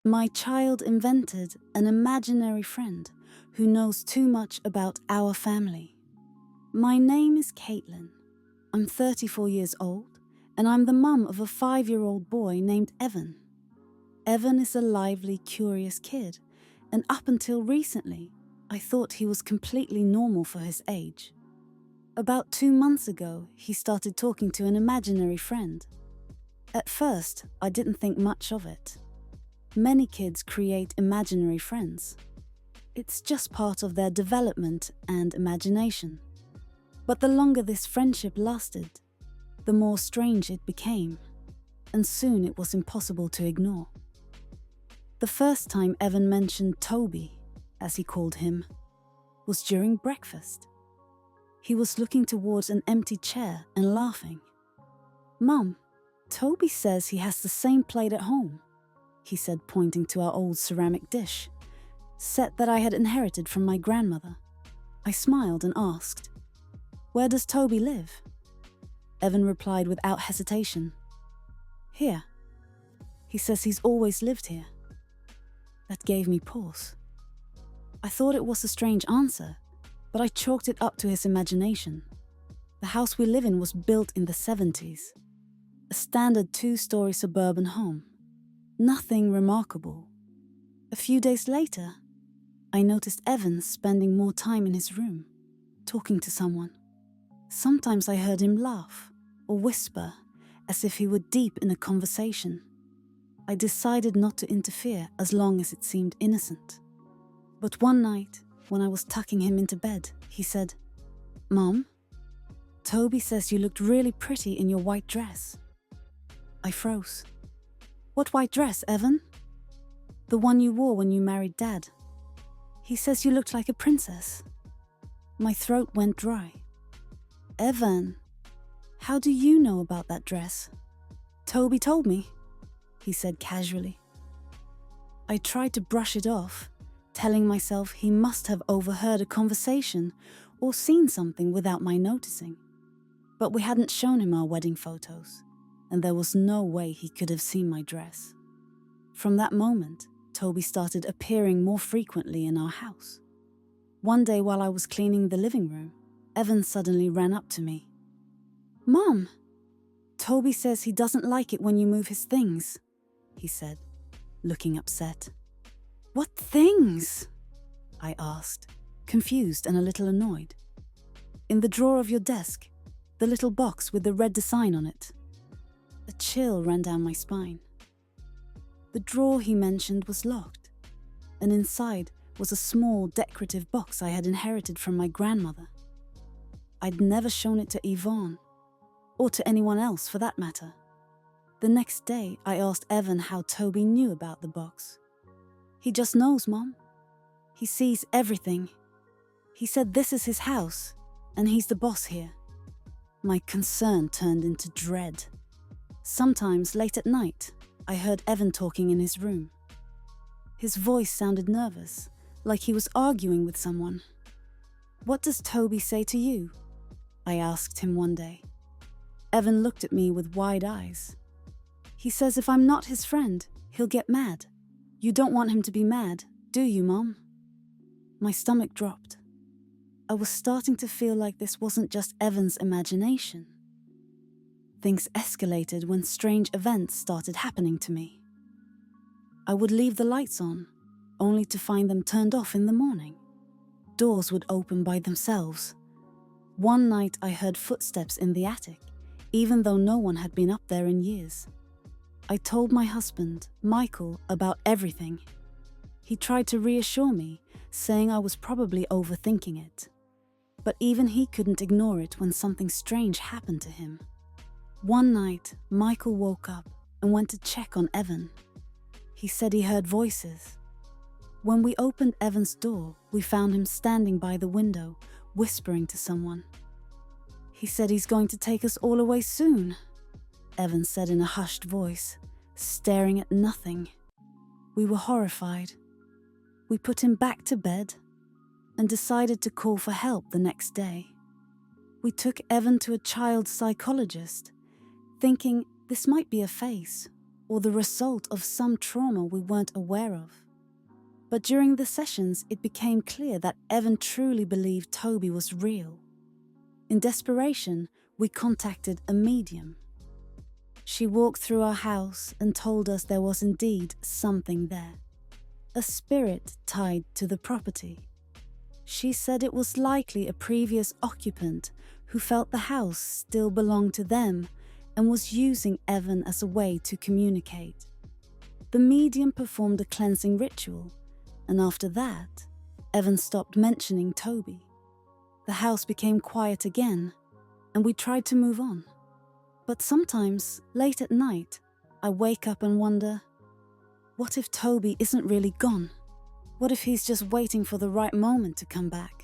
My child invented an imaginary friend who knows too much about our family. My name is Caitlin. I'm 34 years old, and I'm the mum of a 5-year-old boy named Evan. Evan is a lively, curious kid, and up until recently, I thought he was completely normal for his age. About 2 months ago, he started talking to an imaginary friend. At first, I didn't think much of it. Many kids create imaginary friends. It's just part of their development and imagination. But the longer this friendship lasted, the more strange it became, and soon it was impossible to ignore. The first time Evan mentioned Toby, as he called him, was during breakfast. He was looking towards an empty chair and laughing. "Mum, Toby says he has the same plate at home," he said, pointing to our old ceramic dish, set that I had inherited from my grandmother. I smiled and asked, "Where does Toby live?" Evan replied without hesitation, "Here. He says he's always lived here." That gave me pause. I thought it was a strange answer, but I chalked it up to his imagination. The house we live in was built in the 70s. A standard 2-story suburban home. Nothing remarkable. A few days later, I noticed Evan spending more time in his room, talking to someone. Sometimes I heard him laugh or whisper as if he were deep in a conversation. I decided not to interfere as long as it seemed innocent. But one night, when I was tucking him into bed, he said, "Mom, Toby says you looked really pretty in your white dress." I froze. "What white dress, Evan?" "The one you wore when you married Dad. He says you looked like a princess." My throat went dry. "Evan, how do you know about that dress?" "Toby told me," he said casually. I tried to brush it off, telling myself he must have overheard a conversation or seen something without my noticing. But we hadn't shown him our wedding photos, and there was no way he could have seen my dress. From that moment, Toby started appearing more frequently in our house. One day while I was cleaning the living room, Evan suddenly ran up to me. "Mom, Toby says he doesn't like it when you move his things," he said, looking upset. "What things?" I asked, confused and a little annoyed. "In the drawer of your desk, the little box with the red design on it." A chill ran down my spine. The drawer he mentioned was locked, and inside was a small decorative box I had inherited from my grandmother. I'd never shown it to Yvonne, or to anyone else for that matter. The next day, I asked Evan how Toby knew about the box. "He just knows, Mom. He sees everything. He said this is his house, and he's the boss here." My concern turned into dread. Sometimes, late at night, I heard Evan talking in his room. His voice sounded nervous, like he was arguing with someone. "What does Toby say to you?" I asked him one day. Evan looked at me with wide eyes. "He says if I'm not his friend, he'll get mad. You don't want him to be mad, do you, Mom?" My stomach dropped. I was starting to feel like this wasn't just Evan's imagination. Things escalated when strange events started happening to me. I would leave the lights on, only to find them turned off in the morning. Doors would open by themselves. One night I heard footsteps in the attic, even though no one had been up there in years. I told my husband, Michael, about everything. He tried to reassure me, saying I was probably overthinking it. But even he couldn't ignore it when something strange happened to him. One night, Michael woke up and went to check on Evan. He said he heard voices. When we opened Evan's door, we found him standing by the window, whispering to someone. "He said he's going to take us all away soon," Evan said in a hushed voice, staring at nothing. We were horrified. We put him back to bed and decided to call for help the next day. We took Evan to a child psychologist, thinking this might be a phase or the result of some trauma we weren't aware of. But during the sessions, it became clear that Evan truly believed Toby was real. In desperation, we contacted a medium. She walked through our house and told us there was indeed something there, a spirit tied to the property. She said it was likely a previous occupant who felt the house still belonged to them and was using Evan as a way to communicate. The medium performed a cleansing ritual, and after that, Evan stopped mentioning Toby. The house became quiet again, and we tried to move on. But sometimes, late at night, I wake up and wonder, what if Toby isn't really gone? What if he's just waiting for the right moment to come back?